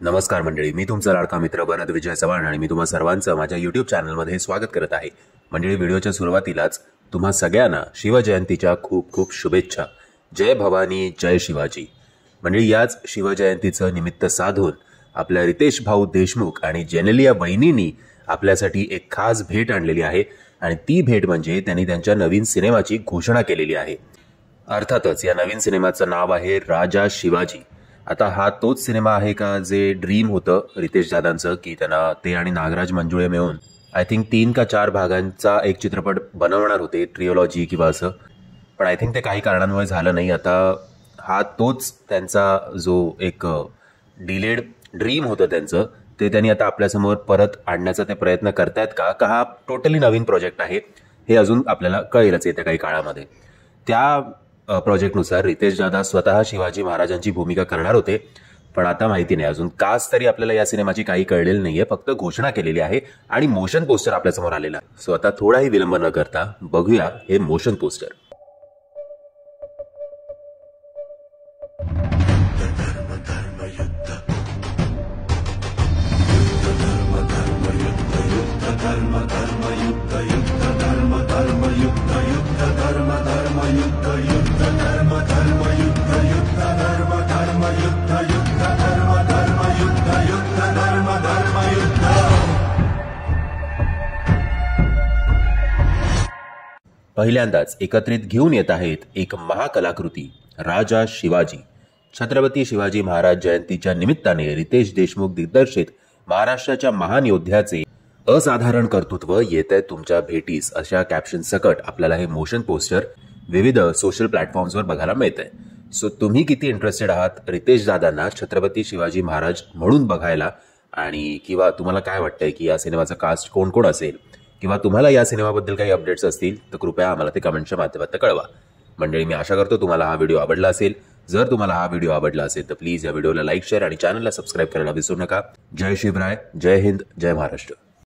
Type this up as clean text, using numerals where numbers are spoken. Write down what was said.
नमस्कार मंडळी, मी तुमचा लाडका मित्र भरत विजय चव्हाण आणि मी तुम्हा सर्वांचं माझ्या यूट्यूब चॅनलमध्ये स्वागत करत आहे. मंडळी, व्हिडिओच्या सुरुवातीलाच तुम्हा सगळ्यांना शिवजयंतीच्या खूप खूप शुभेच्छा. जय भवानी, जय शिवाजी. मंडळी, याच शिवजयंतीचं निमित्त साधून आपल्या रितेश भाऊ देशमुख आणि जेनेलिया बहिणींनी आपल्यासाठी एक खास भेट आणलेली आहे आणि ती भेट म्हणजे त्यांनी त्यांच्या नवीन सिनेमाची घोषणा केलेली आहे. अर्थातच या नवीन सिनेमाचं नाव आहे राजा शिवाजी. आता हा तोच सिनेमा आहे का जे ड्रीम होतं रितेश दादांचं, की त्यांना ते आणि नागराज मंजुळे मिळून आय थिंक 3 का 4 भागांचा एक चित्रपट बनवणार होते, ट्रिओलॉजी किंवा असं, पण आय थिंक ते काही कारणांमुळे झालं नाही. आता हा तोच त्यांचा जो एक डिलेड ड्रीम होतं त्यांचं, ते त्यांनी आता आपल्यासमोर परत आणण्याचा ते प्रयत्न करतायत का हा टोटली नवीन प्रोजेक्ट आहे हे अजून आपल्याला कळेलच येत्या काही काळामध्ये. त्या प्रोजेक्टनुसार रितेश दादा स्वतः शिवाजी महाराजांची भूमिका करणार होते, पण आता माहिती नाही अजून काच तरी आपल्याला या सिनेमाची काही कळलेली नाहीये, फक्त घोषणा केलेली आहे आणि मोशन पोस्टर आपल्यासमोर आलेला आहे. सो आता थोडाही विलंब न करता बघूया हे मोशन पोस्टर. पहिल्यांदाच एकत्रित घेऊन येत आहेत एक महाकलाकृती राजा शिवाजी. छत्रपती शिवाजी महाराज जयंतीच्या निमित्ताने रितेश देशमुख दिग्दर्शित महाराष्ट्राच्या महान योद्ध्याचे असाधारण कर्तृत्व येतंय तुमच्या भेटीस, अशा कॅप्शन सकट आपल्याला हे मोशन पोस्टर विविध सोशल प्लॅटफॉर्म्सवर बघायला मिळतंय. सो तुम्ही किती इंटरेस्टेड आहात रितेश दादांना छत्रपती शिवाजी महाराज म्हणून बघायला, आणि किंवा तुम्हाला काय वाटतंय की या सिनेमाचा कास्ट कोण कोण असेल, किंवा तुम्हाला या सिनेमाबद्दल काही अपडेट्स असतील तर कृपया आम्हाला ते कमेंटच्या माध्यमातून कळवा. मंडळी, मी आशा करतो तुम्हाला हा व्हिडिओ आवडला असेल. जर तुम्हाला हा व्हिडिओ आवडला असेल तर प्लीज या व्हिडिओला लाईक, शेअर आणि चॅनलला सबस्क्राईब करायला विसरू नका. जय शिवराय, जय हिंद, जय महाराष्ट्र.